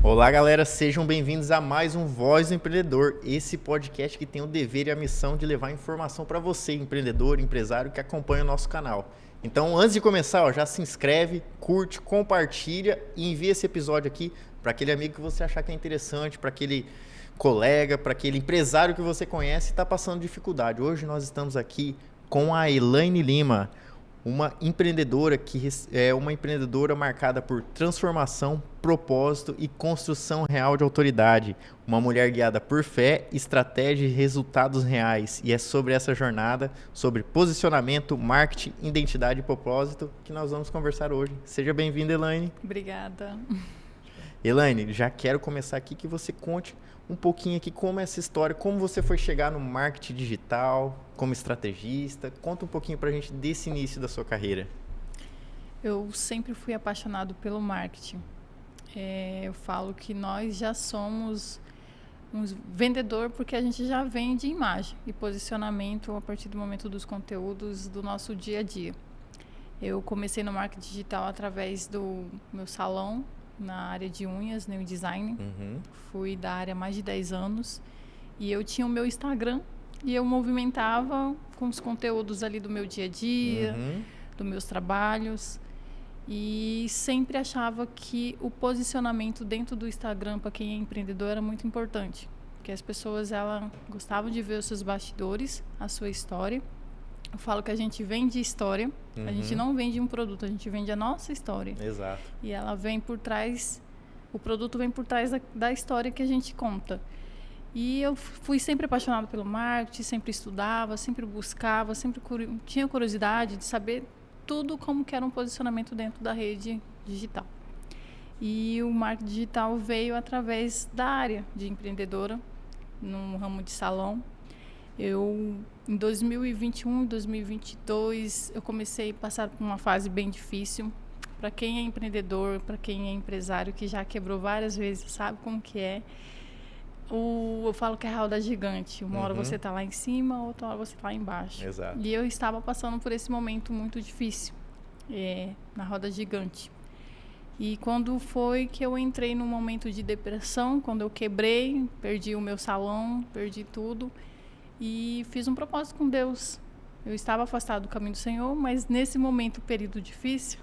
Olá, galera, sejam bem-vindos a mais um Voz do Empreendedor, esse podcast que tem o dever e a missão de levar informação para você, empreendedor, empresário que acompanha o nosso canal. Então, antes de começar, já se inscreve, curte, compartilha e envia esse episódio aqui para aquele amigo que você achar que é interessante, para aquele colega, para aquele empresário que você conhece e está passando dificuldade. Hoje nós estamos aqui com a Elaine Lima, uma empreendedora que é uma empreendedora marcada por transformação, propósito e construção real de autoridade. Uma mulher guiada por fé, estratégia e resultados reais. E é sobre essa jornada, sobre posicionamento, marketing, identidade e propósito que nós vamos conversar hoje. Seja bem-vinda, Elaine. Obrigada. Elaine, já quero começar aqui que você conte um pouquinho aqui como é essa história, como você foi chegar no marketing digital, como estrategista. Conta um pouquinho pra gente desse início da sua carreira. Eu sempre fui apaixonado pelo marketing. Eu falo que nós já somos um vendedor porque a gente já vende imagem e posicionamento a partir do momento dos conteúdos do nosso dia a dia. Eu comecei no marketing digital através do meu salão, na área de unhas, nail design. Fui da área há mais de 10 anos e eu tinha o meu Instagram e eu movimentava com os conteúdos ali do meu dia a dia, dos meus trabalhos, e sempre achava que o posicionamento dentro do Instagram para quem é empreendedor era muito importante, porque as pessoas gostavam de ver os seus bastidores, a sua história. Eu falo que a gente vende história, a gente não vende um produto, a gente vende a nossa história. Exato. E ela vem por trás, o produto vem por trás da história que a gente conta. E eu fui sempre apaixonada pelo marketing, sempre estudava, sempre buscava, sempre tinha curiosidade de saber tudo como que era um posicionamento dentro da rede digital. E o marketing digital veio através da área de empreendedora, no ramo de salão. Em 2021 e 2022, eu comecei a passar por uma fase bem difícil. Para quem é empreendedor, para quem é empresário, que já quebrou várias vezes, sabe como que é. Eu falo que é a roda gigante. Uma hora você está lá em cima, outra hora você está lá embaixo. Exato. E eu estava passando por esse momento muito difícil, na roda gigante. E quando foi que eu entrei num momento de depressão, quando eu quebrei, perdi o meu salão, perdi tudo. E fiz um propósito com Deus. Eu estava afastado do caminho do Senhor, mas nesse momento, período difícil,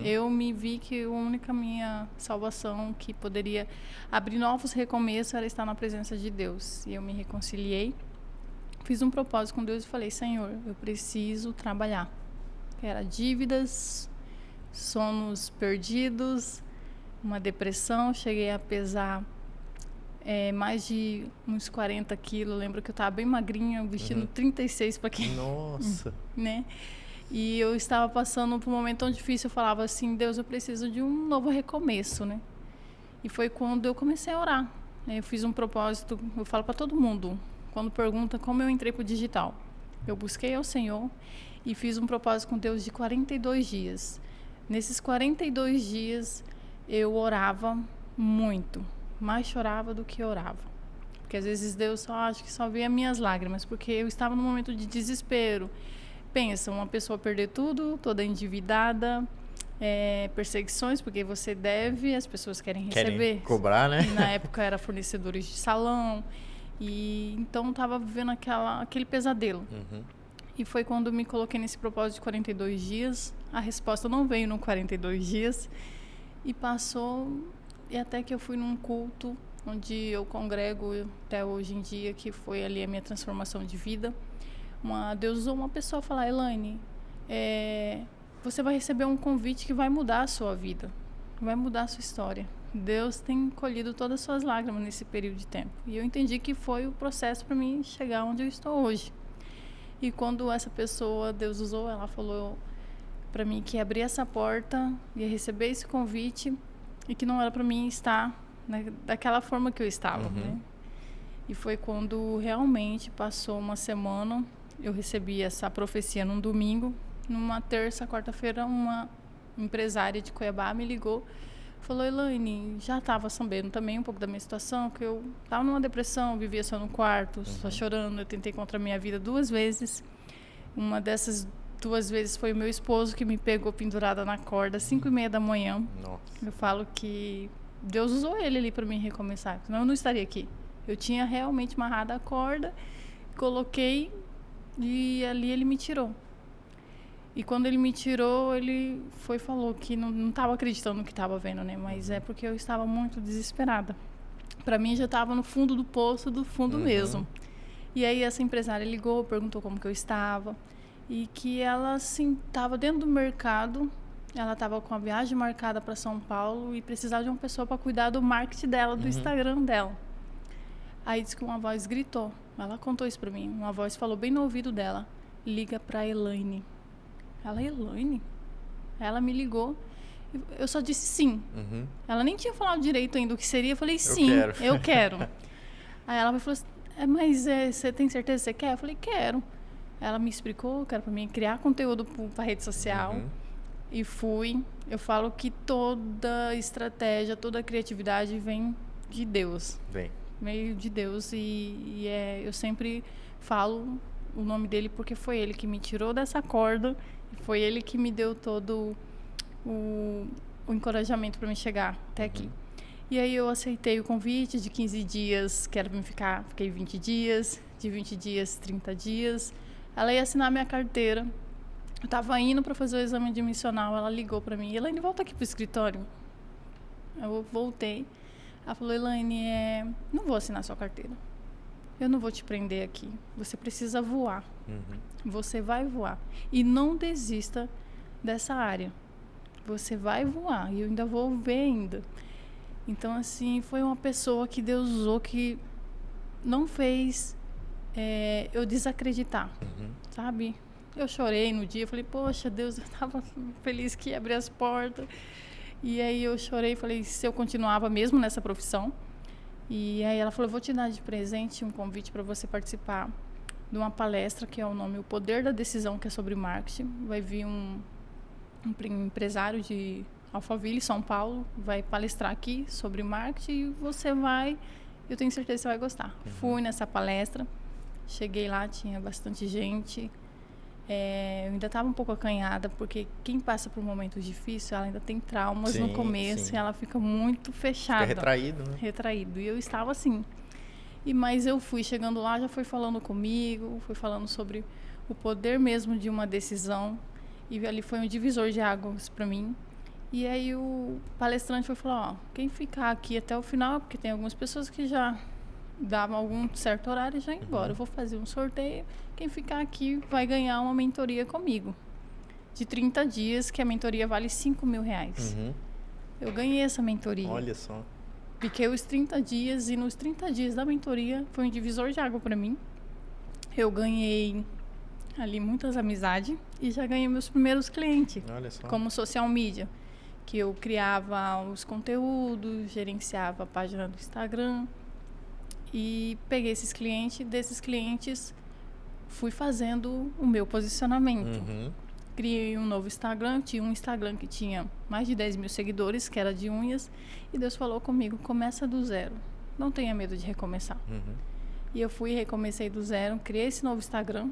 eu me vi que a única minha salvação que poderia abrir novos recomeços era estar na presença de Deus. E eu me reconciliei, fiz um propósito com Deus e falei: Senhor, eu preciso trabalhar. Era dívidas, sonos perdidos, uma depressão, cheguei a pesar mais de uns 40 quilos. Lembro que eu estava bem magrinha, vestindo 36 para quem... Nossa! Né? E eu estava passando por um momento tão difícil, eu falava assim: Deus, eu preciso de um novo recomeço, né? E foi quando eu comecei a orar. Eu fiz um propósito, eu falo para todo mundo, quando pergunta como eu entrei para o digital. Eu busquei ao Senhor e fiz um propósito com Deus de 42 dias. Nesses 42 dias, eu orava muito. Mais chorava do que orava, porque às vezes Deus acho que só via minhas lágrimas, porque eu estava num momento de desespero. Pensa, uma pessoa perder tudo, toda endividada, perseguições, porque você deve, as pessoas querem receber. Cobrar, né? E na época era fornecedores de salão, e então estava vivendo aquele pesadelo. E foi quando me coloquei nesse propósito de 42 dias, a resposta não veio no 42 dias, e passou... E até que eu fui num culto onde eu congrego até hoje em dia, que foi ali a minha transformação de vida. Deus usou uma pessoa a falar: Elaine, você vai receber um convite que vai mudar a sua vida, vai mudar a sua história. Deus tem colhido todas as suas lágrimas nesse período de tempo. E eu entendi que foi o processo para mim chegar onde eu estou hoje. E quando essa pessoa, Deus usou, ela falou para mim que ia abrir essa porta, ia receber esse convite, e que não era para mim estar daquela forma que eu estava, né? E foi quando realmente passou uma semana, eu recebi essa profecia num domingo. Numa terça, quarta-feira, uma empresária de Cuiabá me ligou, falou: Elaine, já estava sabendo também um pouco da minha situação, que eu estava numa depressão, vivia só no quarto, só chorando. Eu tentei contra a minha vida 2 vezes. Uma dessas 2 vezes foi o meu esposo que me pegou pendurada na corda às 5h30 da manhã. Nossa. Eu falo que Deus usou ele ali para mim recomeçar, senão eu não estaria aqui. Eu tinha realmente amarrado a corda, coloquei e ali ele me tirou. E quando ele me tirou, ele falou que não estava acreditando no que estava vendo, né? Mas é porque eu estava muito desesperada. Para mim já estava no fundo do poço, do fundo mesmo. E aí essa empresária ligou, perguntou como que eu estava. E que ela, assim, estava dentro do mercado. Ela estava com a viagem marcada para São Paulo e precisava de uma pessoa para cuidar do marketing dela, do Instagram dela. Aí disse que uma voz gritou. Ela contou isso para mim. Uma voz falou bem no ouvido dela. Liga para Elaine. Ela, Elaine? Ela me ligou. Eu só disse sim. Ela nem tinha falado direito ainda o que seria. Eu falei sim, eu quero. Aí ela falou assim, mas você tem certeza que você quer? Eu falei, quero. Ela me explicou que era para mim criar conteúdo para rede social. E fui. Eu falo que toda estratégia, toda criatividade vem de Deus. Meio de Deus. E eu sempre falo o nome dele porque foi ele que me tirou dessa corda. Foi ele que me deu todo o encorajamento para me chegar até aqui. E aí eu aceitei o convite de 15 dias, que era para me ficar, fiquei 20 dias, de 20 dias, 30 dias. Ela ia assinar minha carteira. Eu estava indo para fazer o exame admissional, ela ligou para mim. Elaine, volta aqui para o escritório. Eu voltei. Ela falou, Elaine, não vou assinar sua carteira. Eu não vou te prender aqui. Você precisa voar. Você vai voar. E não desista dessa área. Você vai voar. E eu ainda vou ver ainda. Então, assim, foi uma pessoa que Deus usou que não fez eu desacreditar. Sabe? Eu chorei no dia. Falei, poxa, Deus, eu estava feliz que ia abrir as portas. E aí eu chorei. Falei, se eu continuava mesmo nessa profissão. E aí ela falou, vou te dar de presente um convite para você participar de uma palestra que é o nome O Poder da Decisão, que é sobre marketing. Vai vir um empresário de Alphaville, São Paulo, vai palestrar aqui sobre marketing e você vai, eu tenho certeza que você vai gostar. Fui nessa palestra, cheguei lá, tinha bastante gente. Eu ainda estava um pouco acanhada, porque quem passa por momentos difíceis, ela ainda tem traumas no começo e ela fica muito fechada. Fica retraído, né? Retraído. E eu estava assim. Mas eu fui chegando lá, já foi falando comigo, foi falando sobre o poder mesmo de uma decisão. E ali foi um divisor de águas para mim. E aí o palestrante foi falar, quem ficar aqui até o final, porque tem algumas pessoas que já davam algum certo horário e já ia embora. Eu vou fazer um sorteio, quem ficar aqui vai ganhar uma mentoria comigo. De 30 dias, que a mentoria vale R$5.000. Eu ganhei essa mentoria. Olha só. Fiquei os 30 dias e nos 30 dias da mentoria foi um divisor de água para mim. Eu ganhei ali muitas amizades e já ganhei meus primeiros clientes. Olha só. Como social media, que eu criava os conteúdos, gerenciava a página do Instagram e peguei esses clientes. Desses clientes fui fazendo o meu posicionamento. Criei um novo Instagram, tinha um Instagram que tinha mais de 10 mil seguidores, que era de unhas, e Deus falou comigo, começa do zero, não tenha medo de recomeçar. E eu fui e recomecei do zero, criei esse novo Instagram,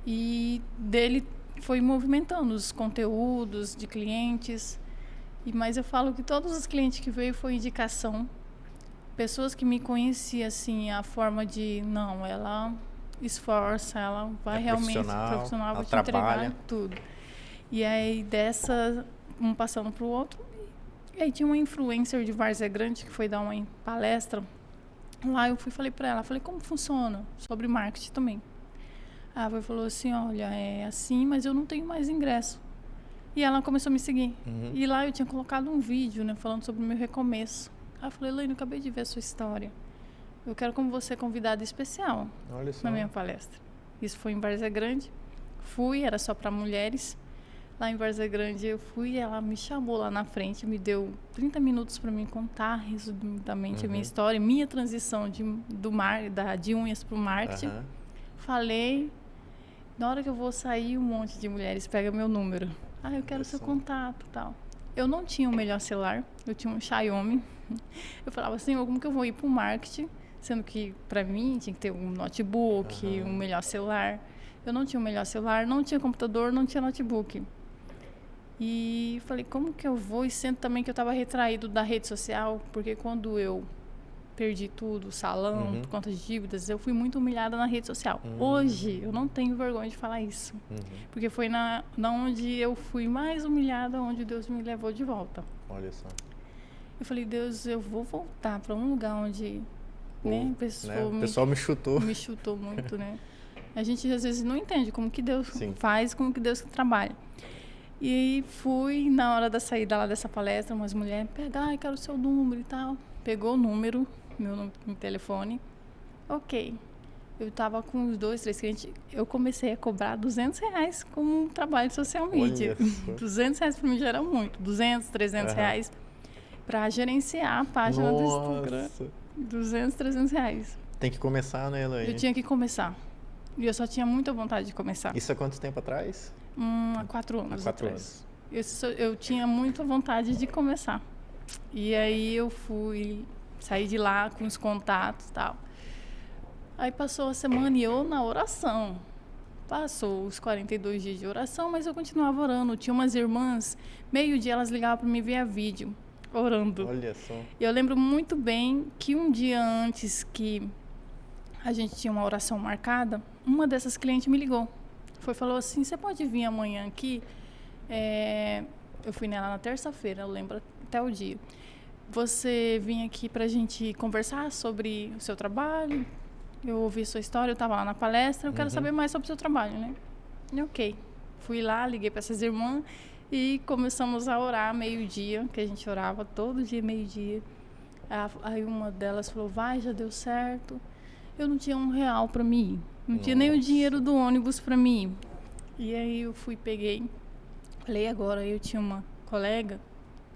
e dele foi movimentando os conteúdos de clientes, mas eu falo que todos os clientes que veio foi indicação, pessoas que me conheciam, assim, a forma de, não, ela esforça, ela vai realmente profissional, vai te entregar tudo. E aí dessa, um passando para o outro, e aí tinha uma influencer de Várzea Grande que foi dar uma palestra, lá eu falei para ela, falei, como funciona? Sobre marketing também. Ela falou assim, olha, é assim, mas eu não tenho mais ingresso. E ela começou a me seguir. E lá eu tinha colocado um vídeo, né, falando sobre o meu recomeço. Ela falou, Elaine, eu acabei de ver a sua história. Eu quero como você convidada especial na minha palestra. Isso foi em Várzea Grande. Fui, era só para mulheres. Lá em Várzea Grande eu fui, ela me chamou lá na frente, me deu 30 minutos para me contar resumidamente a minha história, minha transição de unhas para o marketing. Falei, na hora que eu vou sair, um monte de mulheres pega meu número. Eu quero seu contato e tal. Eu não tinha o melhor celular, eu tinha um Xiaomi. Eu falava assim, como que eu vou ir para o marketing? Sendo que, para mim, tinha que ter um notebook, um melhor celular. Eu não tinha o melhor celular, não tinha computador, não tinha notebook. E falei, como que eu vou? E sendo também que eu estava retraído da rede social, porque quando eu perdi tudo, salão, por conta de dívidas, eu fui muito humilhada na rede social. Hoje, eu não tenho vergonha de falar isso. Porque foi na onde eu fui mais humilhada, onde Deus me levou de volta. Olha só. Eu falei, Deus, eu vou voltar para um lugar onde né, o pessoal me chutou. Me chutou muito, né? A gente às vezes não entende como que Deus faz, como que Deus trabalha. E aí fui, na hora da saída lá dessa palestra, umas mulheres pegar, quero o seu número e tal. Pegou o número, meu telefone. Ok. Eu tava com uns 2, 3 clientes. Eu comecei a cobrar R$200 como um trabalho de social media. R$200 para mim já era muito. 200, 300 reais para gerenciar a página do Instagram. 200, 300 reais. Tem que começar, né, Elaine? Eu tinha que começar. E eu só tinha muita vontade de começar. Isso há quanto tempo atrás? Há 4 anos. Há 4 anos. Eu tinha muita vontade de começar. E aí eu saí de lá com os contatos e tal. Aí passou a semana e eu na oração. Passou os 42 dias de oração, mas eu continuava orando. Tinha umas irmãs, meio-dia elas ligavam para mim via vídeo, orando. Olha só. E eu lembro muito bem que um dia antes que a gente tinha uma oração marcada, uma dessas clientes me ligou. Falou assim, você pode vir amanhã aqui? Eu fui nela na terça-feira, eu lembro até o dia. Você vinha aqui pra gente conversar sobre o seu trabalho. Eu ouvi sua história, eu estava lá na palestra, eu quero saber mais sobre o seu trabalho, né? E ok. Fui lá, liguei para essas irmãs e começamos a orar meio-dia, que a gente orava todo dia, meio-dia. Aí uma delas falou, já deu certo. Eu não tinha R$1 para mim ir. Não tinha nem o dinheiro do ônibus para mim ir. E aí eu peguei, falei agora, eu tinha uma colega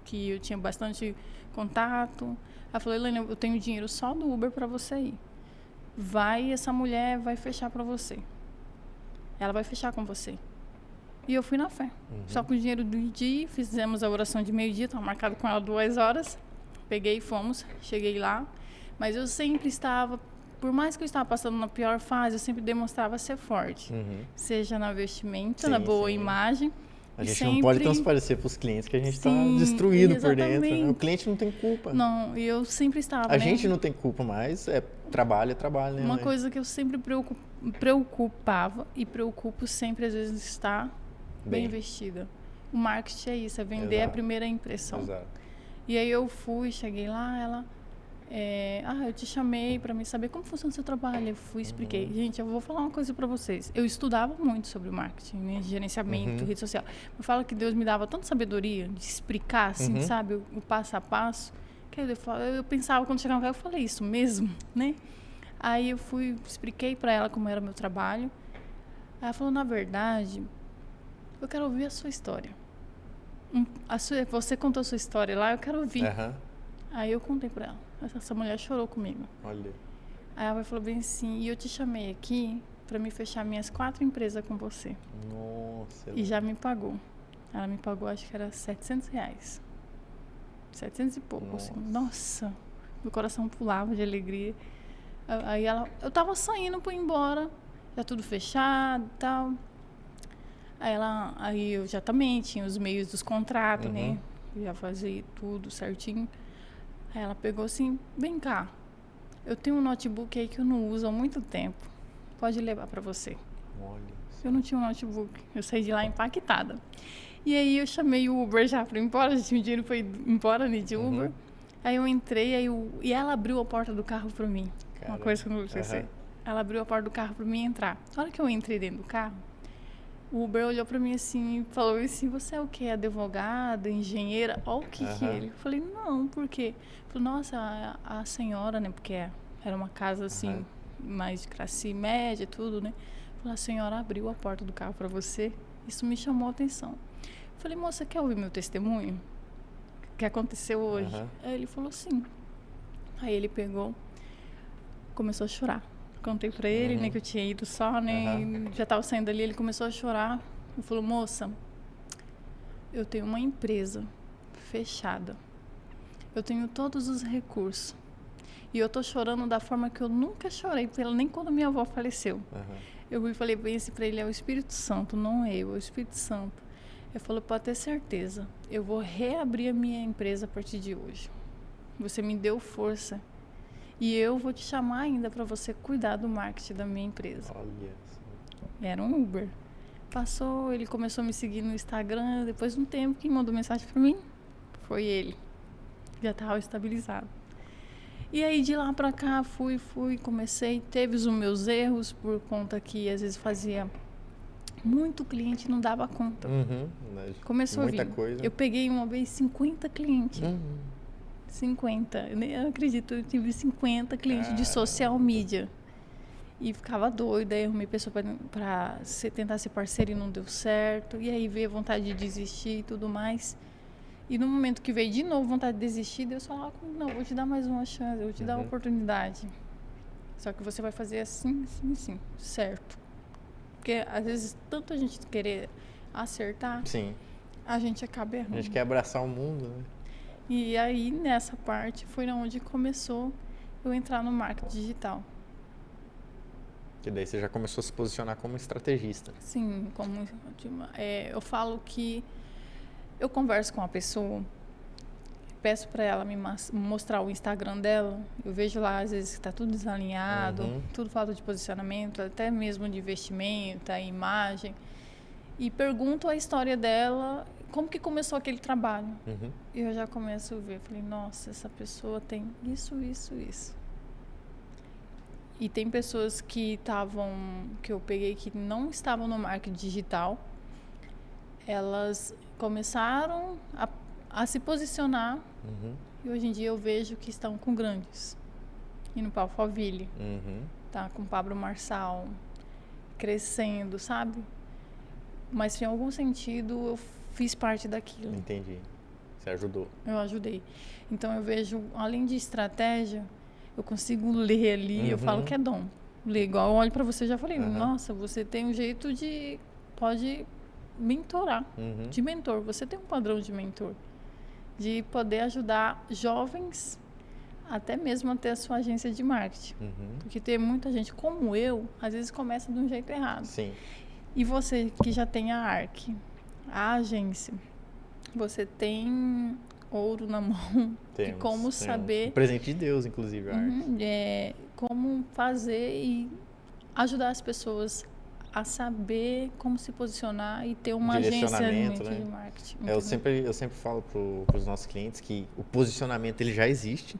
que eu tinha bastante contato. Ela falou, Elaine, eu tenho dinheiro só do Uber para você ir. Essa mulher vai fechar para você. Ela vai fechar com você. E eu fui na fé. Só com o dinheiro do dia, fizemos a oração de meio-dia, estava marcado com ela 2 horas. Peguei e fomos, cheguei lá. Mas eu sempre estava, por mais que eu estava passando na pior fase, eu sempre demonstrava ser forte. Seja na vestimenta, na boa imagem. A gente não pode transparecer para os clientes que a gente está destruído por dentro. Né? O cliente não tem culpa. Não, e eu sempre estava. A gente não tem culpa, mas trabalho, né? Uma coisa que eu sempre preocupava e preocupo sempre, às vezes, estar bem vestida. O marketing é isso, é vender a primeira impressão. Exato. E aí eu cheguei lá, ela... eu te chamei para me saber como funciona o seu trabalho. Eu fui, expliquei. Gente, eu vou falar uma coisa para vocês. Eu estudava muito sobre marketing, né? Gerenciamento, rede social. Eu falo que Deus me dava tanta sabedoria de explicar, assim, sabe? O passo a passo. Que eu pensava, quando chegava lá, eu falei isso mesmo, né? Aí eu expliquei para ela como era o meu trabalho. Aí ela falou, na verdade, eu quero ouvir a sua história. Você contou a sua história lá, eu quero ouvir. Aí eu contei para ela. Essa mulher chorou comigo. Olha. Aí ela falou bem assim, e eu te chamei aqui para me fechar minhas 4 empresas com você. Nossa. E já me pagou. Ela me pagou, acho que era R$700. 700 e pouco, Nossa. assim. Nossa, meu coração pulava de alegria. Aí eu tava saindo para ir embora, já tudo fechado e tal. Aí eu já também tinha os meios dos contratos, né? Eu já fazia tudo certinho. Aí ela pegou assim, vem cá, eu tenho um notebook aí que eu não uso há muito tempo, pode levar para você. Olha. Eu não tinha um notebook, eu saí de lá impactada. E aí eu chamei o Uber já para ir embora, já tinha o dinheiro para ir embora de Uber. Aí eu entrei, e ela abriu a porta do carro para mim. Caramba. Uma coisa que eu não vou esquecer. Ela abriu a porta do carro para mim entrar. Na hora que eu entrei dentro do carro, o Uber olhou para mim assim e falou assim, você é o quê? Advogada, engenheira? Olha o que que é ele. Eu falei, não, por quê? Ele falou, nossa, a senhora, né? Porque era uma casa assim, mais de classe média e tudo, né? Falou, a senhora abriu a porta do carro para você. Isso me chamou a atenção. Eu falei, moça, quer ouvir meu testemunho? O que aconteceu hoje? Aí ele falou, sim. Aí ele pegou, começou a chorar. Contei pra ele, né, que eu tinha ido só, né, e já tava saindo dali, ele começou a chorar. Ele falou, moça, eu tenho uma empresa fechada. Eu tenho todos os recursos. E eu tô chorando da forma que eu nunca chorei, nem quando minha avó faleceu. Eu falei bem assim pra ele, é o Espírito Santo, não eu, é o Espírito Santo. Ele falou, pode ter certeza, eu vou reabrir a minha empresa a partir de hoje. Você me deu força. E eu vou te chamar ainda para você cuidar do marketing da minha empresa. Olha. Era um Uber. Passou, ele começou a me seguir no Instagram. Depois de um tempo, quem mandou mensagem para mim foi ele. Já estava estabilizado. E aí, de lá para cá, fui, comecei. Teve os meus erros, por conta que às vezes fazia muito cliente e não dava conta. Começou muita a vir. Coisa. Eu peguei uma vez 50 clientes. 50. Eu nem acredito, eu tive 50 clientes de social media. E ficava doida, aí arrumei pessoa para tentar ser parceira e não deu certo. E aí veio a vontade de desistir e tudo mais. E no momento que veio de novo vontade de desistir, Deus falou, não, vou te dar mais uma chance, eu vou te dar uma oportunidade. Só que você vai fazer assim, assim, assim, certo. Porque às vezes, tanto a gente querer acertar, Sim. a gente acaba errando. A gente quer abraçar o mundo, né? E aí, nessa parte, foi onde começou eu entrar no marketing digital. Que daí você já começou a se posicionar como estrategista. Sim, eu falo que eu converso com a pessoa, peço para ela me mostrar o Instagram dela, eu vejo lá, às vezes, que está tudo desalinhado, tudo falta de posicionamento, até mesmo de investimento, a imagem, e pergunto a história dela, como que começou aquele trabalho. E eu já começo a ver, falei, nossa, essa pessoa tem isso, isso, isso. E tem pessoas que eu peguei que não estavam no marketing digital, elas começaram a se posicionar e hoje em dia eu vejo que estão com grandes. Indo para Alphaville, tá com Pablo Marçal, crescendo, sabe? Mas em algum sentido eu fiz parte daquilo. Entendi. Você ajudou. Eu ajudei. Então eu vejo, além de estratégia, eu consigo ler ali, eu falo que é dom. Ler igual eu olho para você, já falei, nossa, você tem um jeito de... Pode mentorar, de mentor. Você tem um padrão de mentor. De poder ajudar jovens, até mesmo a ter a sua agência de marketing. Porque tem muita gente como eu, às vezes começa de um jeito errado. Sim. E você que já tem a ARC, a agência, você tem ouro na mão. Temos, e como saber... Um presente de Deus, inclusive, a ARC. Como fazer e ajudar as pessoas a saber como se posicionar e ter uma agência de marketing. Eu sempre falo para os nossos clientes que o posicionamento ele já existe.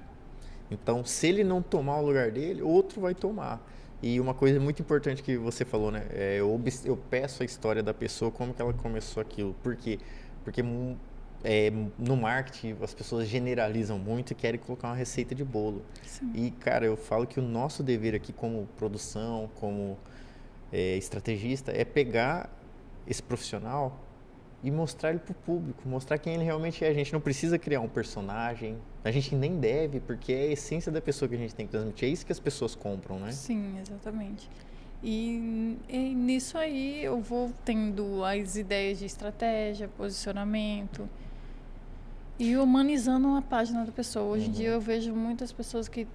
Então, se ele não tomar o lugar dele, outro vai tomar. E uma coisa muito importante que você falou, né? Eu peço a história da pessoa, como que ela começou aquilo. Por quê? Porque no marketing as pessoas generalizam muito e querem colocar uma receita de bolo. Sim. E, cara, eu falo que o nosso dever aqui como produção, como estrategista, é pegar esse profissional e mostrar ele para o público, mostrar quem ele realmente é. A gente não precisa criar um personagem, a gente nem deve, porque é a essência da pessoa que a gente tem que transmitir. É isso que as pessoas compram, né? Sim, exatamente. E nisso aí eu vou tendo as ideias de estratégia, posicionamento e humanizando a página da pessoa. Hoje em dia eu vejo muitas pessoas que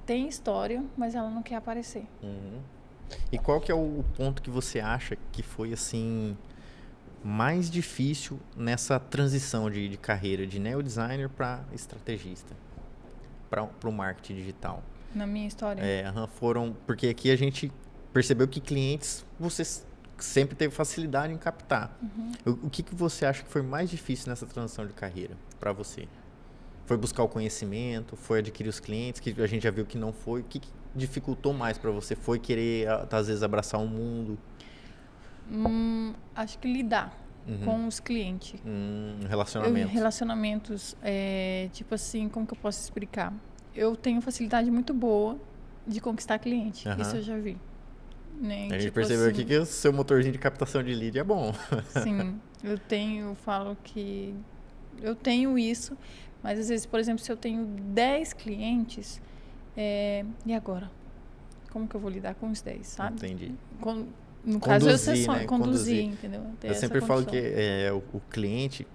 têm história, mas ela não quer aparecer. E qual que é o ponto que você acha que foi assim mais difícil nessa transição de carreira de neodesigner para estrategista, para o marketing digital? Na minha história? Porque aqui a gente percebeu que clientes você sempre teve facilidade em captar. O que você acha que foi mais difícil nessa transição de carreira para você? Foi buscar o conhecimento? Foi adquirir os clientes, que a gente já viu que não foi? O que dificultou mais para você? Foi querer, às vezes, abraçar o mundo? Acho que lidar com os clientes. Relacionamentos. Tipo assim, como que eu posso explicar? Eu tenho facilidade muito boa de conquistar cliente. Isso eu já vi. Né? A gente percebeu aqui que o seu motorzinho de captação de lead é bom. Sim, eu falo que eu tenho isso, mas às vezes, por exemplo, se eu tenho 10 clientes, e agora? Como que eu vou lidar com os 10, sabe? Entendi. No caso, eu sei só conduzir, entendeu? Eu sempre falo que o cliente,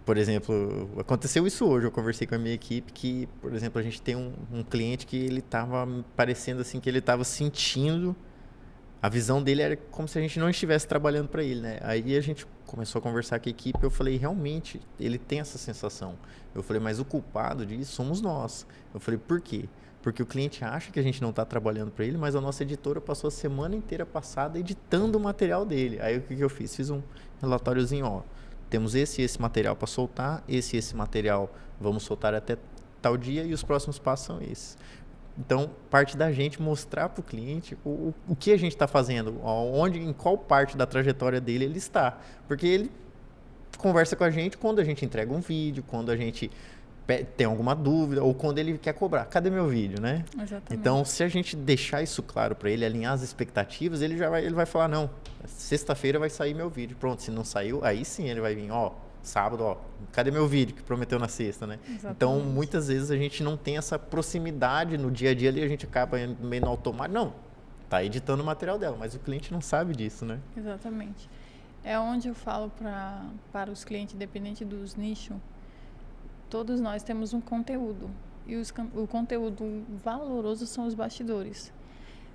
por exemplo, aconteceu isso hoje, eu conversei com a minha equipe que, por exemplo, a gente tem um cliente que ele estava parecendo assim que ele estava sentindo a visão dele era como se a gente não estivesse trabalhando para ele, né? Aí a gente começou a conversar com a equipe, eu falei, realmente, ele tem essa sensação. Eu falei, mas o culpado disso somos nós. Eu falei, por quê? Porque o cliente acha que a gente não está trabalhando para ele, mas a nossa editora passou a semana inteira passada editando o material dele. Aí o que eu fiz? Fiz um relatóriozinho, ó. Temos esse material para soltar, esse material vamos soltar até tal dia e os próximos passos são esses. Então, parte da gente mostrar para o cliente o que a gente está fazendo, em qual parte da trajetória dele ele está. Porque ele conversa com a gente quando a gente entrega um vídeo, quando a gente tem alguma dúvida ou quando ele quer cobrar. Cadê meu vídeo, né? Exatamente. Então, se a gente deixar isso claro para ele, alinhar as expectativas, ele vai falar, não, sexta-feira vai sair meu vídeo. Pronto, se não saiu, aí sim ele vai vir, sábado, cadê meu vídeo que prometeu na sexta, né? Exatamente. Então, muitas vezes a gente não tem essa proximidade no dia a dia ali, a gente acaba meio no automático. Não, tá editando o material dela, mas o cliente não sabe disso, né? Exatamente. É onde eu falo para os clientes, independente dos nichos, todos nós temos um conteúdo. E o conteúdo valoroso são os bastidores.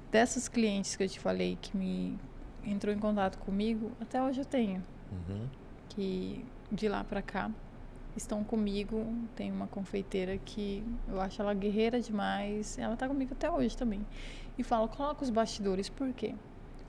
Dessas clientes que eu te falei, que me entrou em contato comigo, até hoje eu tenho. Que de lá para cá estão comigo. Tem uma confeiteira que eu acho ela guerreira demais. Ela tá comigo até hoje também. E falo, coloca os bastidores. Por quê?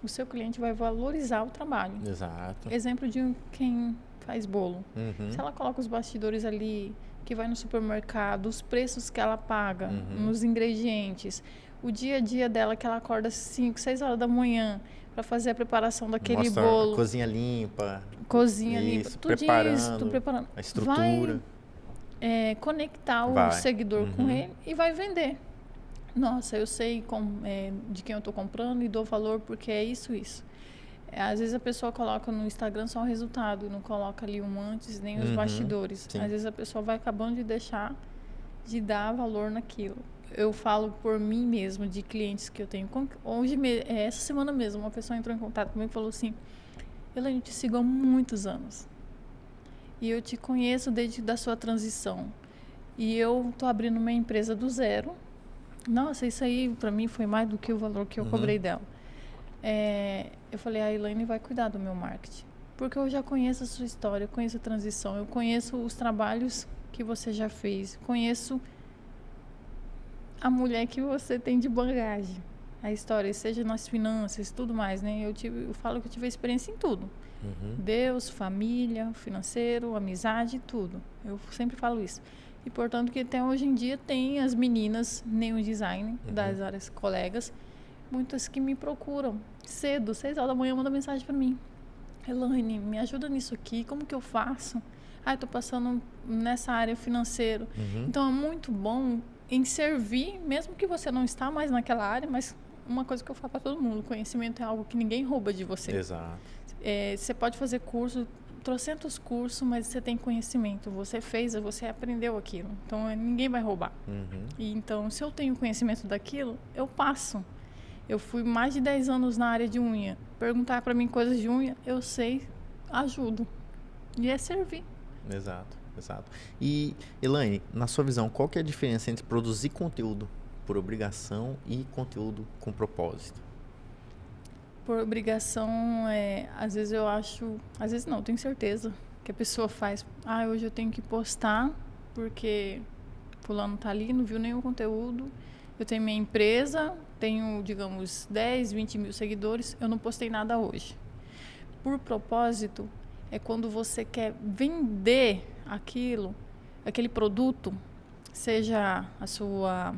O seu cliente vai valorizar o trabalho. Exato. Exemplo de quem faz bolo. Se ela coloca os bastidores ali, que vai no supermercado, os preços que ela paga, nos ingredientes, o dia a dia dela, que ela acorda às 5, 6 horas da manhã para fazer a preparação daquele Mostra bolo. A cozinha limpa. Cozinha limpa. Tudo preparando, isso, preparando. a estrutura. Vai conectar o seguidor com ele e vai vender. Nossa, eu sei de quem eu estou comprando e dou valor porque é isso. Às vezes a pessoa coloca no Instagram só o resultado, não coloca ali um antes nem os bastidores. Sim. Às vezes a pessoa vai acabando de deixar de dar valor naquilo. Eu falo por mim mesmo, de clientes que eu tenho. Hoje, essa semana mesmo, uma pessoa entrou em contato comigo e falou assim, Elaine, eu te sigo há muitos anos. E eu te conheço desde da sua transição. E eu tô abrindo uma empresa do zero. Nossa, isso aí para mim foi mais do que o valor que eu cobrei dela. Eu falei, a Elaine vai cuidar do meu marketing. Porque eu já conheço a sua história, eu conheço a transição, eu conheço os trabalhos que você já fez, conheço a mulher que você tem de bagagem. A história, seja nas finanças, tudo mais, né? Eu falo que eu tive experiência em tudo. Deus, família, financeiro, amizade, tudo. Eu sempre falo isso. E, portanto, que até hoje em dia tem as meninas, Neon Design, das áreas colegas, muitas que me procuram cedo, 6 horas da manhã, mandam mensagem para mim. Elaine, me ajuda nisso aqui, como que eu faço? Eu tô passando nessa área financeira. Então, é muito bom em servir, mesmo que você não está mais naquela área, mas uma coisa que eu falo para todo mundo, conhecimento é algo que ninguém rouba de você. Exato. Você pode fazer curso, trocentos cursos, mas você tem conhecimento, você fez, você aprendeu aquilo, então ninguém vai roubar. E então, se eu tenho conhecimento daquilo, eu passo. Eu fui mais de 10 anos na área de unha, perguntar para mim coisas de unha, eu sei, ajudo, e é servir. Exato. E, Elaine, na sua visão, qual que é a diferença entre produzir conteúdo por obrigação e conteúdo com propósito? Por obrigação, às vezes eu acho, às vezes não, tenho certeza que a pessoa faz, hoje eu tenho que postar porque fulano tá ali, não viu nenhum conteúdo, eu tenho minha empresa, tenho, digamos, 10, 20 mil seguidores, eu não postei nada hoje. Por propósito, é quando você quer vender aquele produto, seja a sua,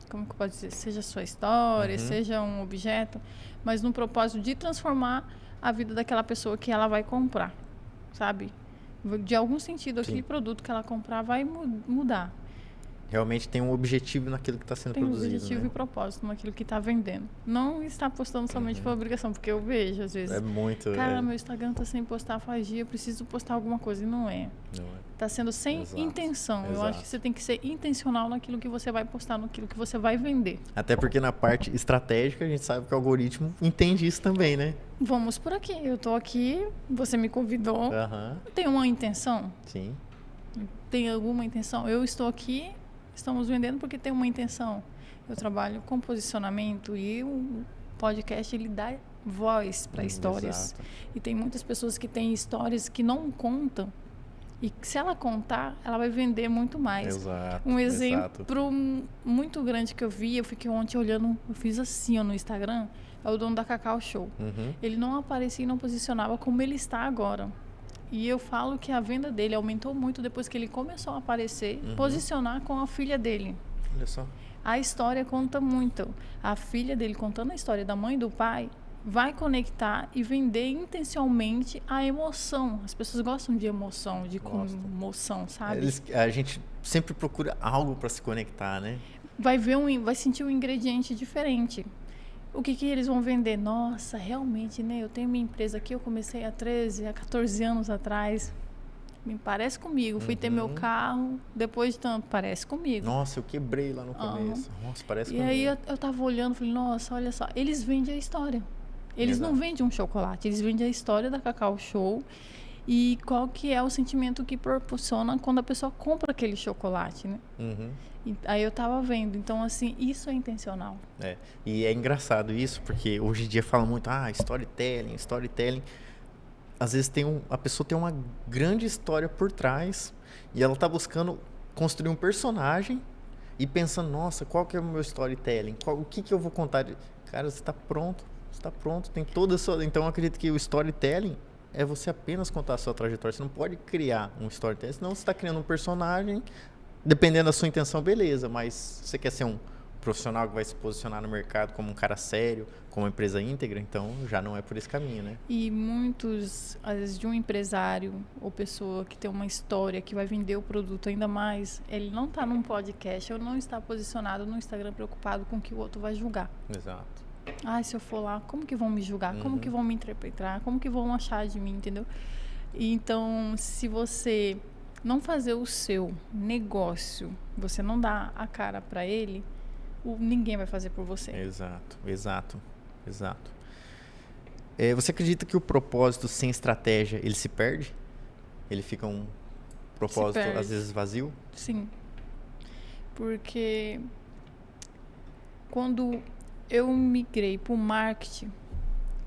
como que eu posso dizer, seja a sua história, seja um objeto, mas no propósito de transformar a vida daquela pessoa que ela vai comprar, sabe? De algum sentido, aquele produto que ela comprar vai mudar. Realmente tem um objetivo naquilo que está sendo produzido. Tem um objetivo e propósito naquilo que está vendendo. Não está postando somente por obrigação, porque eu vejo, às vezes... É muito... Cara, meu Instagram está sem postar faz dia, eu preciso postar alguma coisa. E não é. Está sendo sem intenção. Eu acho que você tem que ser intencional naquilo que você vai postar, naquilo que você vai vender. Até porque na parte estratégica, a gente sabe que o algoritmo entende isso também, né? Vamos por aqui. Eu estou aqui, você me convidou. Tem uma intenção? Sim. Tem alguma intenção? Eu estou aqui... Estamos vendendo porque tem uma intenção. Eu trabalho com posicionamento e o podcast, ele dá voz para histórias. Exato. E tem muitas pessoas que têm histórias que não contam. E que se ela contar, ela vai vender muito mais. Exato. Um exemplo muito grande que eu vi, eu fiquei ontem olhando, eu fiz assim ó, no Instagram, é o dono da Cacau Show. Ele não aparecia e não posicionava como ele está agora. E eu falo que a venda dele aumentou muito depois que ele começou a aparecer, posicionar com a filha dele. Olha só. A história conta muito. A filha dele contando a história da mãe e do pai vai conectar e vender intencionalmente a emoção. As pessoas gostam de emoção, de comoção, sabe? A gente sempre procura algo para se conectar, né? Vai sentir um ingrediente diferente. O que eles vão vender? Nossa, realmente, né? Eu tenho minha empresa aqui, eu comecei há 13, há 14 anos atrás. Me parece comigo. Fui ter meu carro, depois de tanto, parece comigo. Nossa, eu quebrei lá no começo. Nossa, parece comigo. E aí eu tava olhando, falei, nossa, olha só. Eles vendem a história. Eles não vendem um chocolate, eles vendem a história da Cacau Show e qual que é o sentimento que proporciona quando a pessoa compra aquele chocolate, né? E aí eu tava vendo, então assim, isso é intencional. E é engraçado isso, porque hoje em dia fala muito, storytelling. Às vezes a pessoa tem uma grande história por trás e ela tá buscando construir um personagem e pensando, nossa, qual que é o meu storytelling? O que eu vou contar? Cara, você tá pronto. Tem toda a sua... Então, eu acredito que o storytelling é você apenas contar a sua trajetória. Você não pode criar um storytelling, senão você está criando um personagem, dependendo da sua intenção, beleza, mas você quer ser um profissional que vai se posicionar no mercado como um cara sério, como uma empresa íntegra, então já não é por esse caminho, né? E muitos, às vezes, de um empresário ou pessoa que tem uma história que vai vender o produto ainda mais, ele não está num podcast ou não está posicionado no Instagram preocupado com o que o outro vai julgar. Exato. Se eu for lá, como que vão me julgar? Como que vão me interpretar? Como que vão achar de mim, entendeu? Então, se você não fazer o seu negócio, você não dá a cara para ele, ninguém vai fazer por você. Exato. Você acredita que o propósito sem estratégia, ele se perde? Ele fica um propósito, às vezes, vazio? Sim. Porque quando eu migrei para o marketing,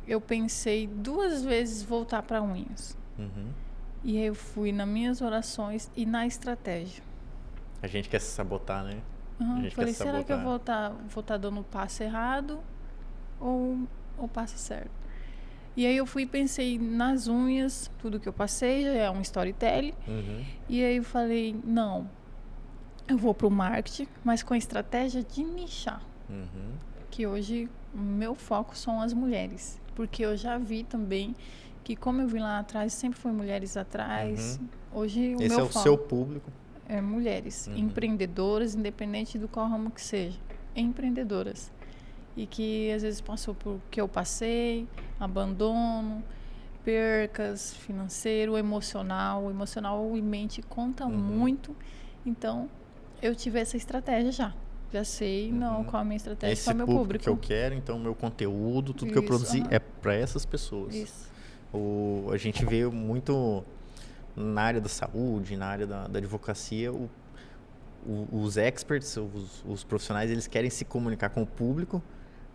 eu pensei 2 vezes voltar para unhas. E aí eu fui nas minhas orações e na estratégia. A gente quer se sabotar, né? Falei, será que eu vou tá dando o passo errado ou o passo certo? E aí eu fui e pensei nas unhas, tudo que eu passei já é um storytelling. E aí eu falei, não, eu vou para o marketing, mas com a estratégia de nichar. Que hoje o meu foco são as mulheres, porque eu já vi também que como eu vi lá atrás, sempre foi mulheres atrás, hoje o Esse meu é o foco seu público? É mulheres, empreendedoras, independente do qual ramo que seja, empreendedoras. E que às vezes passou por que eu passei, abandono, percas, financeiro, emocional. O emocional e mente conta muito, então eu tive essa estratégia já. Já sei qual é a minha estratégia para o meu público. Que eu quero, então o meu conteúdo, tudo que eu produzi é para essas pessoas. Isso. A gente vê muito na área da saúde, na área da advocacia, os experts, os profissionais, eles querem se comunicar com o público,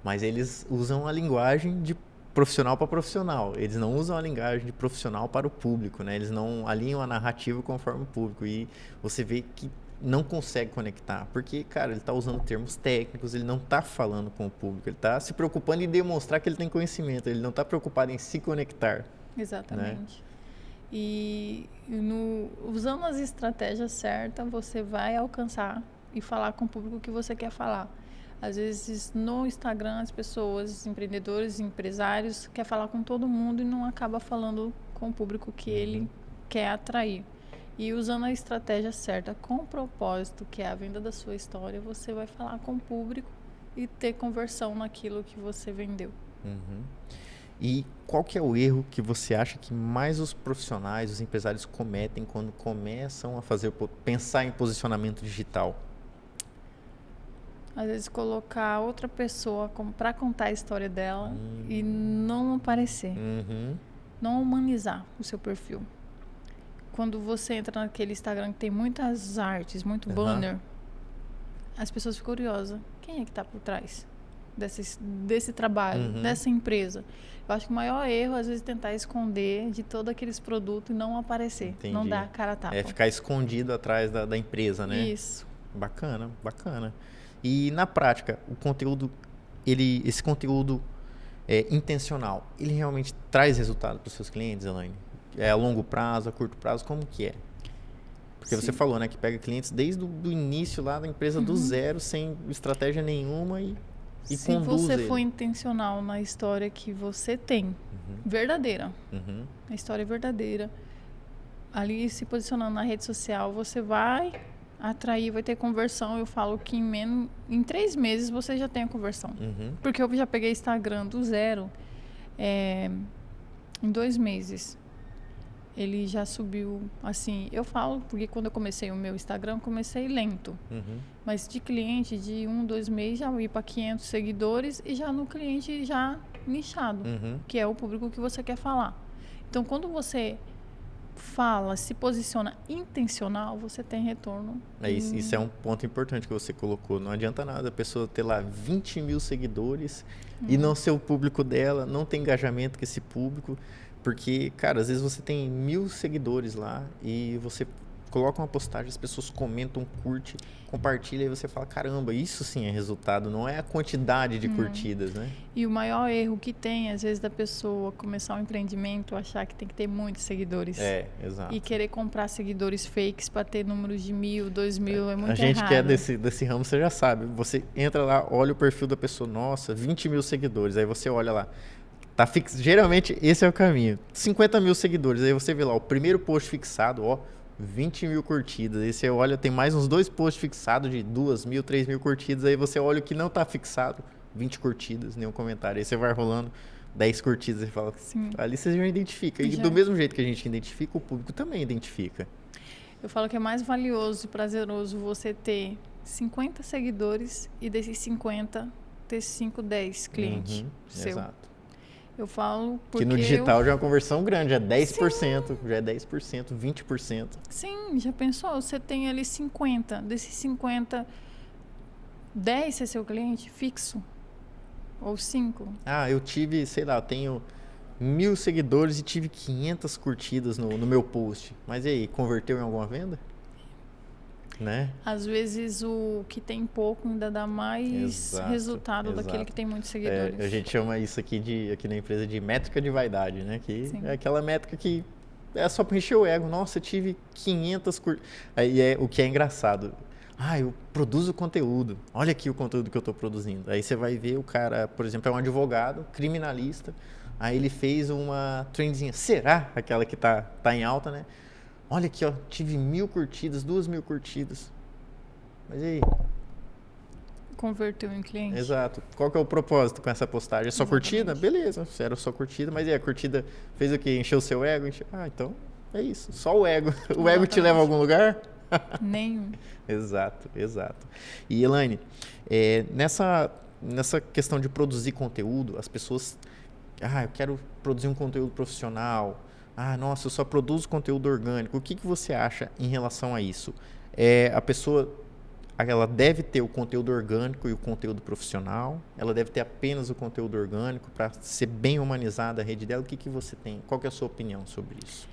mas eles usam a linguagem de profissional para profissional. Eles não usam a linguagem de profissional para o público, né? Eles não alinham a narrativa conforme o público. E você vê que não consegue conectar, porque, cara, ele está usando termos técnicos, ele não está falando com o público, ele está se preocupando em demonstrar que ele tem conhecimento, ele não está preocupado em se conectar. Exatamente. Né? E usando as estratégias certas, você vai alcançar e falar com o público que você quer falar. Às vezes, no Instagram, as pessoas, os empreendedores, empresários, querem falar com todo mundo e não acaba falando com o público que ele quer atrair. E usando a estratégia certa, com o propósito, que é a venda da sua história, você vai falar com o público e ter conversão naquilo que você vendeu. E qual que é o erro que você acha que mais os profissionais, os empresários cometem quando começam a pensar em posicionamento digital? Às vezes colocar outra pessoa para contar a história dela e não aparecer. Não humanizar o seu perfil. Quando você entra naquele Instagram que tem muitas artes, muito banner, as pessoas ficam curiosas. Quem é que está por trás? desse trabalho, dessa empresa. Eu acho que o maior erro, às vezes, é tentar esconder de todos aqueles produtos e não aparecer. Entendi. Não dar a cara a tapa. É ficar escondido atrás da empresa, né? Isso. Bacana, bacana. E na prática, o conteúdo, esse conteúdo intencional, ele realmente traz resultado para os seus clientes, Elaine? É a longo prazo, a curto prazo, como que é? Porque você falou, né, que pega clientes desde o início lá da empresa do zero, sem estratégia nenhuma e se conduz você ele. for intencional na história que você tem, verdadeira, a história é verdadeira, ali se posicionando na rede social, você vai atrair, vai ter conversão. Eu falo que em 3 meses você já tem a conversão. Porque eu já peguei Instagram do zero em 2 meses. Ele já subiu, assim, eu falo, porque quando eu comecei o meu Instagram, comecei lento. Mas de cliente, de 1, 2 meses, já ia para 500 seguidores e já no cliente já nichado, que é o público que você quer falar. Então, quando você fala, se posiciona intencional, você tem retorno. Isso é um ponto importante que você colocou. Não adianta nada a pessoa ter lá 20 mil seguidores e não ser o público dela, não ter engajamento com esse público. Porque, cara, às vezes você tem 1000 seguidores lá e você coloca uma postagem, as pessoas comentam, curte, compartilha e você fala, caramba, isso sim é resultado, não é a quantidade de curtidas, né? E o maior erro que tem, às vezes, da pessoa começar um empreendimento, achar que tem que ter muitos seguidores. Exato. E querer comprar seguidores fakes para ter números de 1000, 2000, é muito errado. A gente que é desse ramo, você já sabe. Você entra lá, olha o perfil da pessoa, nossa, 20 mil seguidores, aí você olha lá. Tá geralmente esse é o caminho. 50 mil seguidores, aí você vê lá o primeiro post fixado, 20 mil curtidas. Aí você olha, tem mais uns 2 posts fixados de 2 mil, 3 mil curtidas. Aí você olha o que não tá fixado, 20 curtidas, nenhum comentário. Aí você vai rolando 10 curtidas e fala, ali você já identifica. E do mesmo jeito que a gente identifica, o público também identifica. Eu falo que é mais valioso e prazeroso você ter 50 seguidores e desses 50 ter 5, 10 clientes seu. Exato. Eu falo porque... Que no digital já é uma conversão grande, já é 10%, já é 10%, 20%. Sim, já pensou? Você tem ali 50, desses 50, 10 é seu cliente fixo? Ou 5? Eu tive, sei lá, eu tenho 1000 seguidores e tive 500 curtidas no meu post. Mas e aí, converteu em alguma venda? Né? Às vezes o que tem pouco ainda dá mais resultado daquele que tem muitos seguidores. A gente chama isso aqui na empresa de métrica de vaidade, né? Que é aquela métrica que é só para encher o ego. Nossa, eu tive 500 curtidas. Aí o que é engraçado. Eu produzo conteúdo. Olha aqui o conteúdo que eu estou produzindo. Aí você vai ver o cara, por exemplo, é um advogado, criminalista. Aí ele fez uma trendzinha. Será? Aquela que tá em alta, né? Olha aqui, tive 1000 curtidas, 2000 curtidas. Mas e aí? Converteu em cliente. Exato. Qual que é o propósito com essa postagem? É só curtida? Beleza, era só curtida. Mas e a curtida fez o quê? Encheu o seu ego? Então é isso. Só o ego. O ego te leva a algum lugar? Nenhum. Exato. E Elaine, nessa questão de produzir conteúdo, as pessoas... eu quero produzir um conteúdo profissional... nossa, eu só produzo conteúdo orgânico. O que você acha em relação a isso? A pessoa, ela deve ter o conteúdo orgânico e o conteúdo profissional? Ela deve ter apenas o conteúdo orgânico para ser bem humanizada a rede dela? O que você tem? Qual que é a sua opinião sobre isso?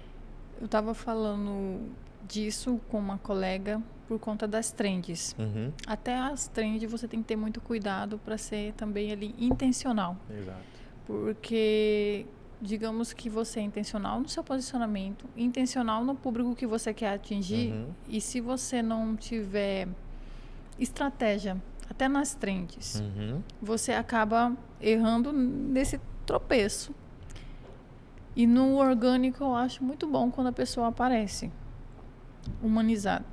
Eu estava falando disso com uma colega por conta das trends. Até as trends você tem que ter muito cuidado para ser também ali intencional. Exato. Porque... digamos que você é intencional no seu posicionamento, intencional no público que você quer atingir, e se você não tiver estratégia, até nas trends, você acaba errando nesse tropeço. E no orgânico eu acho muito bom quando a pessoa aparece humanizada.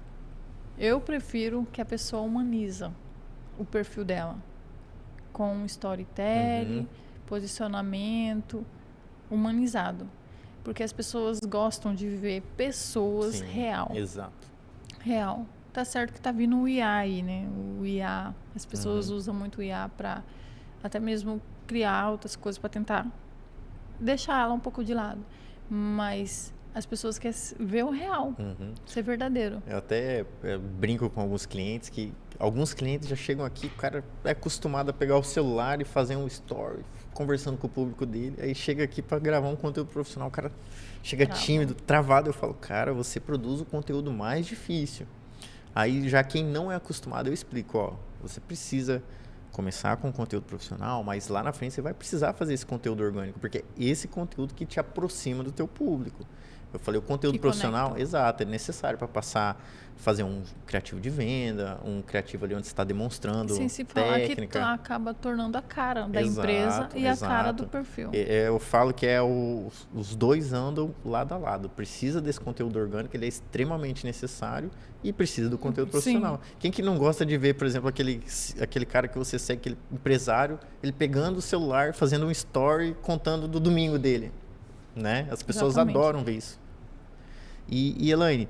Eu prefiro que a pessoa humaniza o perfil dela com storytelling, posicionamento humanizado, porque as pessoas gostam de ver pessoas real. Exato. Real. Tá certo que tá vindo o IA aí, né? O IA, as pessoas usam muito o IA para até mesmo criar outras coisas para tentar deixar ela um pouco de lado. Mas As pessoas querem ver o real, ser verdadeiro. Eu até brinco com alguns clientes que alguns clientes já chegam aqui, o cara é acostumado a pegar o celular e fazer um story, conversando com o público dele, aí chega aqui para gravar um conteúdo profissional, o cara chega tímido, travado, eu falo, cara, você produz o conteúdo mais difícil. Aí já quem não é acostumado, eu explico, ó, você precisa começar com conteúdo profissional, mas lá na frente você vai precisar fazer esse conteúdo orgânico, porque é esse conteúdo que te aproxima do teu público. Eu falei, o conteúdo profissional, conecta. Exato, é necessário para fazer um criativo de venda, um criativo ali onde você está demonstrando técnica. Se falar que acaba tornando a cara da empresa e a cara do perfil. Eu falo que os dois andam lado a lado. Precisa desse conteúdo orgânico, ele é extremamente necessário e precisa do conteúdo profissional. Quem que não gosta de ver, por exemplo, aquele cara que você segue, aquele empresário, ele pegando o celular, fazendo um story, contando do domingo dele, né? As pessoas adoram ver isso. E Elaine,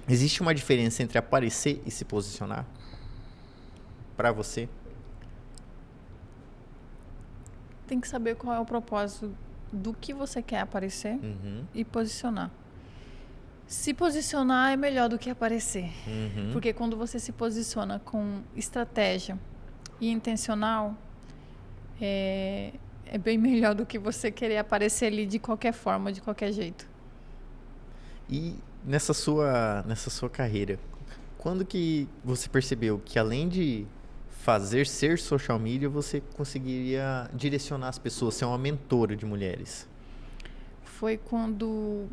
existe uma diferença entre aparecer e se posicionar? Para você? Tem que saber qual é o propósito do que você quer aparecer e posicionar. Se posicionar é melhor do que aparecer. Porque quando você se posiciona com estratégia e intencional, é bem melhor do que você querer aparecer ali de qualquer forma, de qualquer jeito. E nessa sua carreira, quando que você percebeu que além de ser social media, você conseguiria direcionar as pessoas, ser uma mentora de mulheres? Foi quando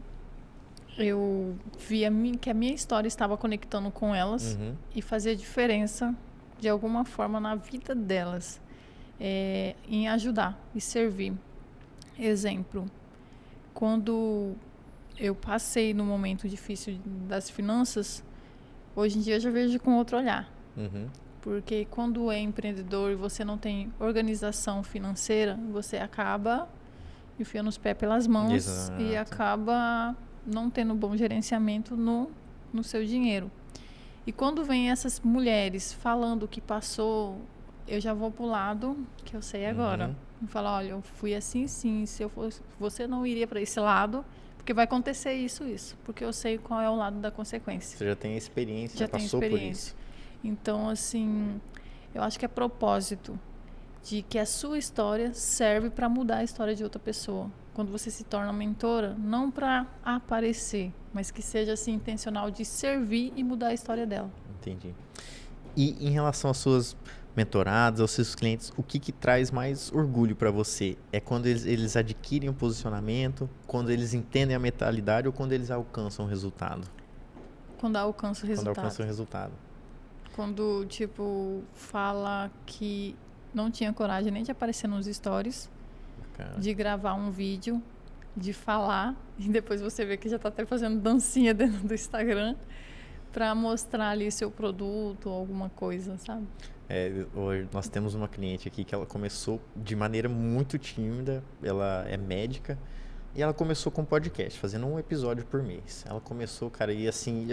eu vi que a minha história estava conectando com elas e fazia diferença de alguma forma na vida delas, em ajudar e servir. Exemplo, quando eu passei no momento difícil das finanças, hoje em dia eu já vejo com outro olhar. Porque quando é empreendedor e você não tem organização financeira, você acaba enfiando os pés pelas mãos. Exato. E acaba não tendo bom gerenciamento no seu dinheiro. E quando vem essas mulheres falando o que passou, eu já vou pro lado que eu sei agora. E falo, olha, eu fui assim, sim, se eu fosse, você não iria para esse lado, porque vai acontecer isso, porque eu sei qual é o lado da consequência. Você já tem experiência, já passou por isso. Então, assim, eu acho que é propósito de que a sua história serve para mudar a história de outra pessoa. Quando você se torna mentora, não para aparecer, mas que seja assim intencional de servir e mudar a história dela. Entendi. E em relação às suas mentorados, aos seus clientes, o que traz mais orgulho para você? É quando eles adquirem um posicionamento, quando eles entendem a mentalidade ou quando eles alcançam o resultado? Quando alcança o resultado. Quando alcança o resultado. Quando, tipo, fala que não tinha coragem nem de aparecer nos stories, de gravar um vídeo, de falar, e depois você vê que já tá até fazendo dancinha dentro do Instagram para mostrar ali seu produto ou alguma coisa, sabe? Hoje nós temos uma cliente aqui que ela começou de maneira muito tímida, ela é médica, e ela começou com podcast, fazendo um episódio por mês. Ela começou, cara, e assim,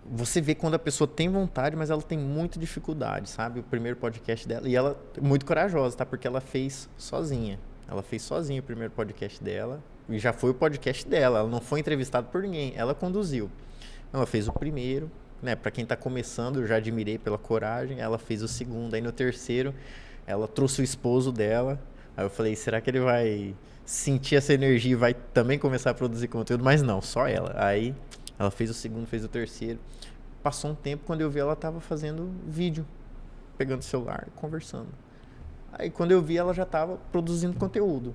você vê quando a pessoa tem vontade, mas ela tem muita dificuldade, sabe? O primeiro podcast dela, e ela é muito corajosa, tá? Porque ela fez sozinha. Ela fez sozinha o primeiro podcast dela, e já foi o podcast dela, ela não foi entrevistada por ninguém, ela conduziu. Ela fez o primeiro, né? Para quem tá começando, eu já admirei pela coragem, ela fez o segundo, aí no terceiro, ela trouxe o esposo dela, aí eu falei, será que ele vai sentir essa energia e vai também começar a produzir conteúdo? Mas não, só ela. Aí ela fez o segundo, fez o terceiro. Passou um tempo, quando eu vi, ela tava fazendo vídeo, pegando o celular, conversando. Aí quando eu vi, ela já tava produzindo conteúdo.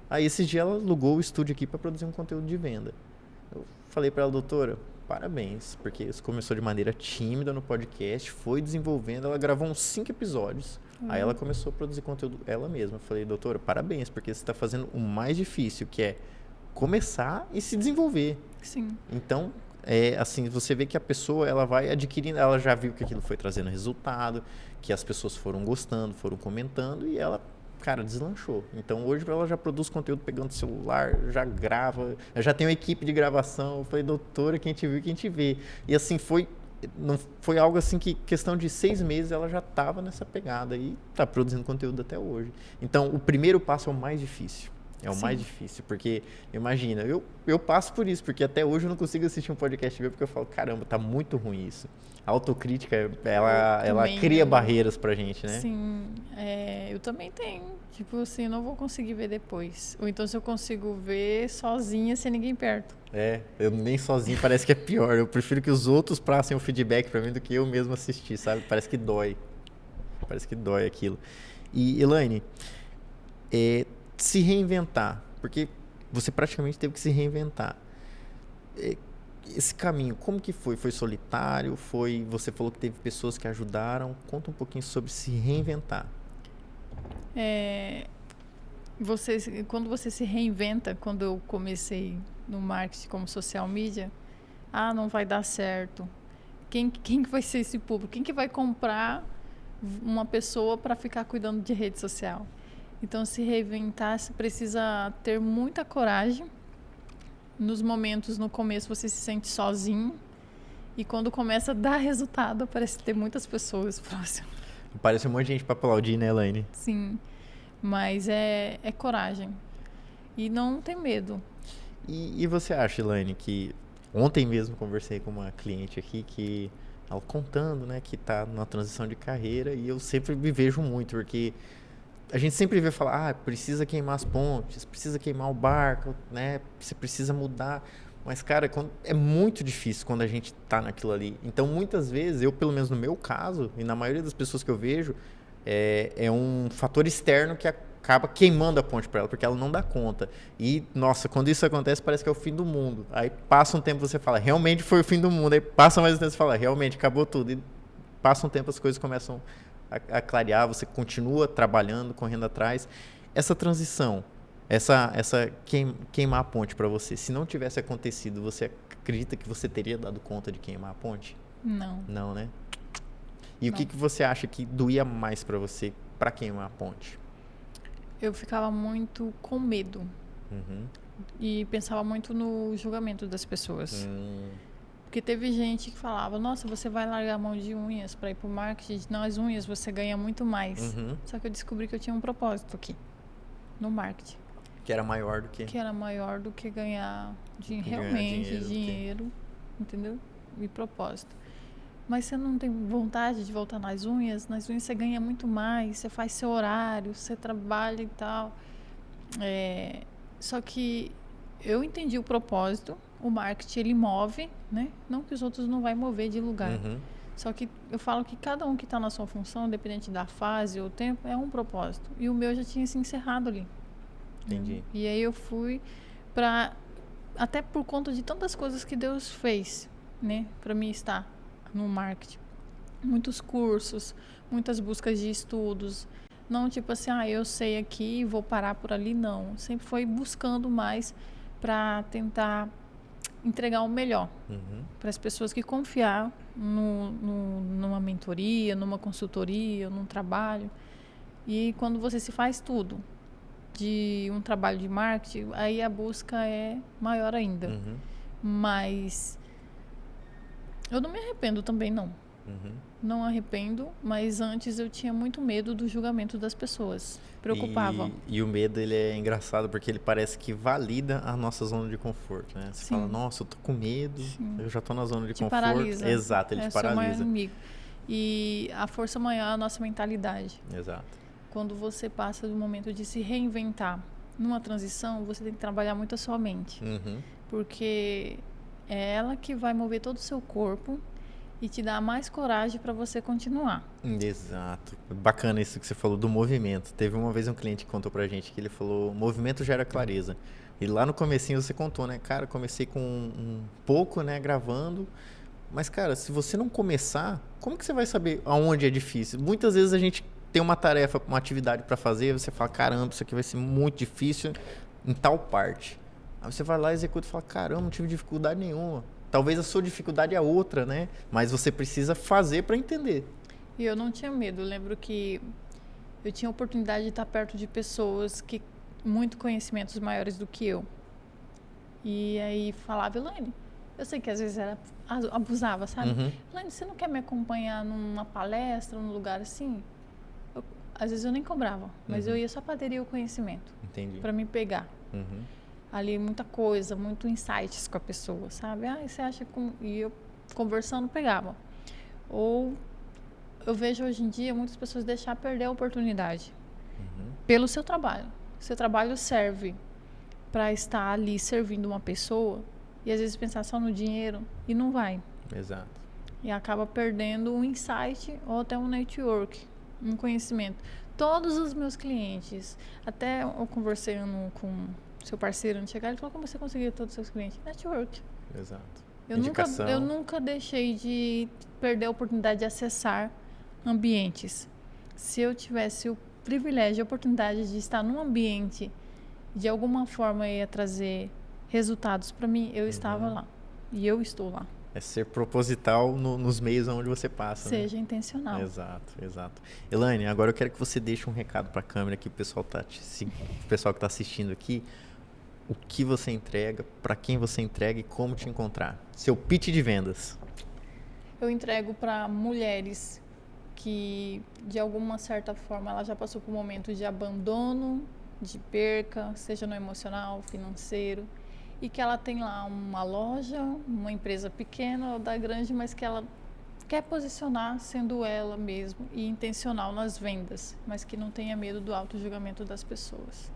Aí esse dia ela alugou o estúdio aqui para produzir um conteúdo de venda. Eu falei para ela, doutora, parabéns, porque isso começou de maneira tímida no podcast, foi desenvolvendo, ela gravou uns 5 episódios. Aí ela começou a produzir conteúdo ela mesma. Eu falei, doutora, parabéns, porque você está fazendo o mais difícil, que é começar e se desenvolver. Sim. Então, assim, você vê que a pessoa, ela vai adquirindo, ela já viu que aquilo foi trazendo resultado, que as pessoas foram gostando, foram comentando, e ela, cara, deslanchou. Então, hoje ela já produz conteúdo pegando o celular, já grava, já tem uma equipe de gravação. Eu falei, doutora, quem te viu, quem te vê. E assim, não foi algo assim que, questão de 6 meses, ela já estava nessa pegada e está produzindo conteúdo até hoje. Então, o primeiro passo é o mais difícil. É o Sim. mais difícil, porque, imagina, eu passo por isso, porque até hoje eu não consigo assistir um podcast meu, porque eu falo, caramba, tá muito ruim isso. A autocrítica, ela Também, cria barreiras pra gente, né? sim, eu também tenho. Tipo assim, não vou conseguir ver depois. Ou então se eu consigo ver sozinha, sem ninguém perto. Eu nem sozinho, parece que é pior. Eu prefiro que os outros passem o feedback pra mim do que eu mesmo assistir, sabe? Parece que dói. Parece que dói aquilo. E, Elaine, se reinventar, porque você praticamente teve que se reinventar. Esse caminho, como que foi? Foi solitário? Você falou que teve pessoas que ajudaram. Conta um pouquinho sobre se reinventar. Quando você se reinventa, quando eu comecei no marketing como social media, não vai dar certo. Quem que vai ser esse público? Quem que vai comprar uma pessoa para ficar cuidando de rede social? Então, se reinventar, você precisa ter muita coragem. Nos momentos, no começo, você se sente sozinho. E quando começa a dar resultado, parece ter muitas pessoas próximas. Parece um monte de gente para aplaudir, né, Elaine? Sim, mas é coragem. E não ter medo. E você acha, Elaine, que... Ontem mesmo conversei com uma cliente aqui que... Ela contando, né, que tá numa transição de carreira, e eu sempre me vejo muito, porque... A gente sempre vê falar, precisa queimar as pontes, precisa queimar o barco, né? Você precisa mudar. Mas, cara, é muito difícil quando a gente tá naquilo ali. Então, muitas vezes, eu, pelo menos no meu caso, e na maioria das pessoas que eu vejo, é um fator externo que acaba queimando a ponte para ela, porque ela não dá conta. E, nossa, quando isso acontece, parece que é o fim do mundo. Aí passa um tempo, você fala, realmente foi o fim do mundo. Aí passa mais um tempo, você fala, realmente, acabou tudo. E passa um tempo, as coisas começam a clarear, você continua trabalhando, correndo atrás. Essa transição, essa queimar a ponte para você, se não tivesse acontecido, você acredita que você teria dado conta de queimar a ponte? Não. Não, né? E não. O que você acha que doía mais para você para queimar a ponte? Eu ficava muito com medo. Uhum. E pensava muito no julgamento das pessoas. Porque teve gente que falava, nossa, você vai largar a mão de unhas para ir pro marketing, nas unhas você ganha muito mais. Uhum. Só que eu descobri que eu tinha um propósito aqui, no marketing. Que era maior do que? Que era maior do que ganhar realmente dinheiro, entendeu? E propósito. Mas você não tem vontade de voltar nas unhas você ganha muito mais, você faz seu horário, você trabalha e tal. Só que eu entendi o propósito. O marketing, ele move, né? Não que os outros não vai mover de lugar. Uhum. Só que eu falo que cada um que está na sua função, independente da fase ou tempo, é um propósito. E o meu já tinha se encerrado ali. Entendi. E aí eu fui até por conta de tantas coisas que Deus fez, né? Para mim estar no marketing. Muitos cursos, muitas buscas de estudos. Não tipo assim, eu sei aqui e vou parar por ali, não. Sempre foi buscando mais para tentar entregar o melhor para as pessoas que confiar numa mentoria, numa consultoria, num trabalho. E quando você se faz tudo de um trabalho de marketing, aí a busca é maior ainda. Mas eu não me arrependo também, não. Não arrependo, mas antes eu tinha muito medo do julgamento das pessoas. Preocupava. E o medo, ele é engraçado porque ele parece que valida a nossa zona de conforto, né? Você fala, nossa, eu tô com medo, eu já tô na zona de conforto. Paralisa. Exato, ele te paralisa. É o maior inimigo. E a força maior é a nossa mentalidade. Exato. Quando você passa do momento de se reinventar numa transição, você tem que trabalhar muito a sua mente. Porque é ela que vai mover todo o seu corpo e te dar mais coragem para você continuar. Exato. Bacana isso que você falou do movimento. Teve uma vez um cliente que contou pra gente que ele falou, movimento gera clareza. E lá no comecinho você contou, né? Cara, comecei com um pouco, né, gravando. Mas, cara, se você não começar, como que você vai saber aonde é difícil? Muitas vezes a gente tem uma tarefa, uma atividade para fazer, você fala, caramba, isso aqui vai ser muito difícil em tal parte. Aí você vai lá, executa e fala, caramba, não tive dificuldade nenhuma. Talvez a sua dificuldade é outra, né? Mas você precisa fazer para entender. E eu não tinha medo. Eu lembro que eu tinha a oportunidade de estar perto de pessoas que muito conhecimentos maiores do que eu. E aí falava, Elaine, eu sei que às vezes abusava, sabe? Elaine, você não quer me acompanhar numa palestra, num lugar assim? às vezes eu nem cobrava, mas eu ia só para aderir o conhecimento. Entendi. Para me pegar. Uhum. Ali muita coisa, muito insights com a pessoa, sabe? Ah, você acha como... E eu conversando pegava. Ou eu vejo hoje em dia muitas pessoas deixar perder a oportunidade pelo seu trabalho. Seu trabalho serve para estar ali servindo uma pessoa e às vezes pensar só no dinheiro e não vai. Exato. E acaba perdendo um insight ou até um network, um conhecimento. Todos os meus clientes, até eu conversei com seu parceiro antes de chegar, ele falou: como você conseguiu todos os seus clientes? Network. Exato. Eu nunca deixei de perder a oportunidade de acessar ambientes. Se eu tivesse o privilégio, a oportunidade de estar num ambiente, de alguma forma ia trazer resultados para mim, eu estava lá. E eu estou lá. É ser proposital nos meios onde você passa. Seja intencional. Exato, exato. Elaine, agora eu quero que você deixe um recado para a câmera que o pessoal que está assistindo aqui. O que você entrega, para quem você entrega e como te encontrar. Seu pitch de vendas. Eu entrego para mulheres que, de alguma certa forma, ela já passou por um momento de abandono, de perca, seja no emocional, financeiro, e que ela tem lá uma loja, uma empresa pequena ou da grande, mas que ela quer posicionar sendo ela mesma e intencional nas vendas, mas que não tenha medo do auto-julgamento das pessoas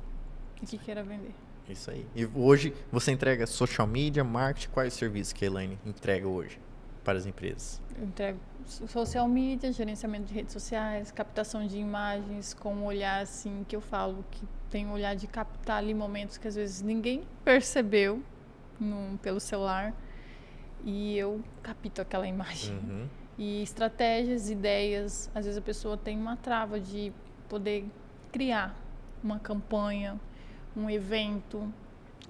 e que queira vender. Isso aí. E hoje você entrega social media, marketing, quais serviços que a Elaine entrega hoje para as empresas? Eu entrego social media, gerenciamento de redes sociais, captação de imagens com um olhar assim que eu falo que tem um olhar de captar ali momentos que às vezes ninguém percebeu pelo celular e eu capto aquela imagem. E estratégias, ideias, às vezes a pessoa tem uma trava de poder criar uma campanha, um evento,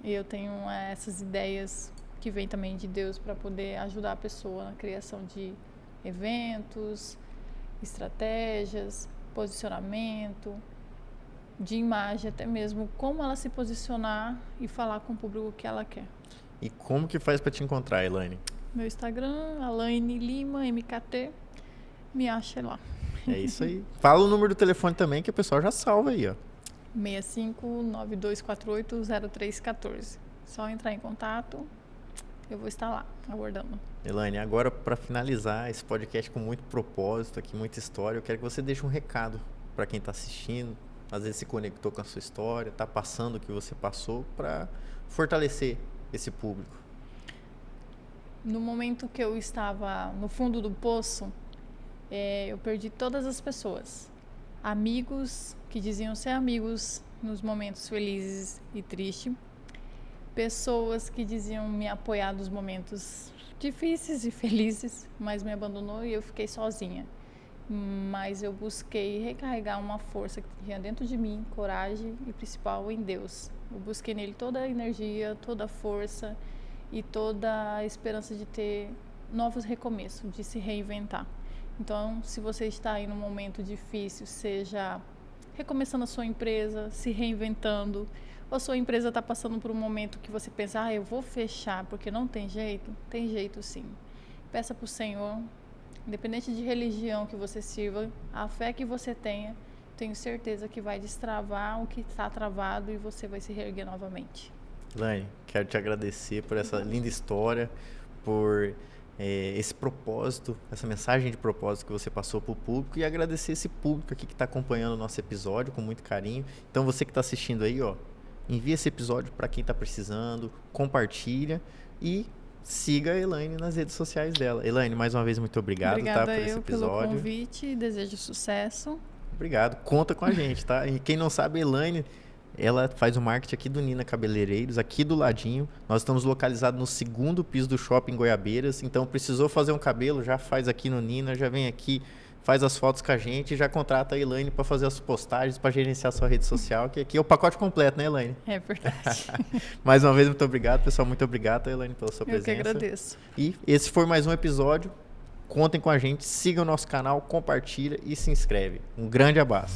e eu tenho essas ideias que vêm também de Deus para poder ajudar a pessoa na criação de eventos, estratégias, posicionamento, de imagem, até mesmo como ela se posicionar e falar com o público o que ela quer. E como que faz para te encontrar, Elaine? Meu Instagram, Alaine Lima, MKT, me acha lá. É isso aí. Fala o número do telefone também que o pessoal já salva aí, ó. 65-9248-0314. Só entrar em contato, eu vou estar lá, aguardando. Elaine, agora para finalizar esse podcast com muito propósito, aqui muita história, eu quero que você deixe um recado para quem está assistindo, às vezes se conectou com a sua história, está passando o que você passou, para fortalecer esse público. No momento que eu estava no fundo do poço, eu perdi todas as pessoas. Amigos que diziam ser amigos nos momentos felizes e tristes. Pessoas que diziam me apoiar nos momentos difíceis e felizes, mas me abandonou e eu fiquei sozinha. Mas eu busquei recarregar uma força que tinha dentro de mim, coragem e principal em Deus. Eu busquei nele toda a energia, toda a força e toda a esperança de ter novos recomeços, de se reinventar. Então, se você está aí num momento difícil, seja recomeçando a sua empresa, se reinventando, ou sua empresa está passando por um momento que você pensa, eu vou fechar porque não tem jeito sim. Peça para o Senhor, independente de religião que você sirva, a fé que você tenha, tenho certeza que vai destravar o que está travado e você vai se reerguer novamente. Elaine, quero te agradecer por essa linda história, por esse propósito, essa mensagem de propósito que você passou para o público e agradecer esse público aqui que está acompanhando o nosso episódio com muito carinho. Então você que está assistindo aí, envia esse episódio para quem está precisando, compartilha e siga a Elaine nas redes sociais dela. Elaine, mais uma vez, muito obrigado, por esse episódio. Pelo convite, desejo sucesso. Obrigado, conta com a gente, tá? E quem não sabe, a Elaine, ela faz o marketing aqui do Nina Cabeleireiros, aqui do ladinho. Nós estamos localizados no 2º piso do Shopping Goiabeiras. Então, precisou fazer um cabelo, já faz aqui no Nina, já vem aqui, faz as fotos com a gente e já contrata a Elaine para fazer as postagens, para gerenciar a sua rede social, que aqui é o pacote completo, né, Elaine? É verdade. Mais uma vez, muito obrigado, pessoal. Muito obrigado, Elaine, pela sua presença. Eu que agradeço. E esse foi mais um episódio. Contem com a gente, sigam o nosso canal, compartilha e se inscreve. Um grande abraço.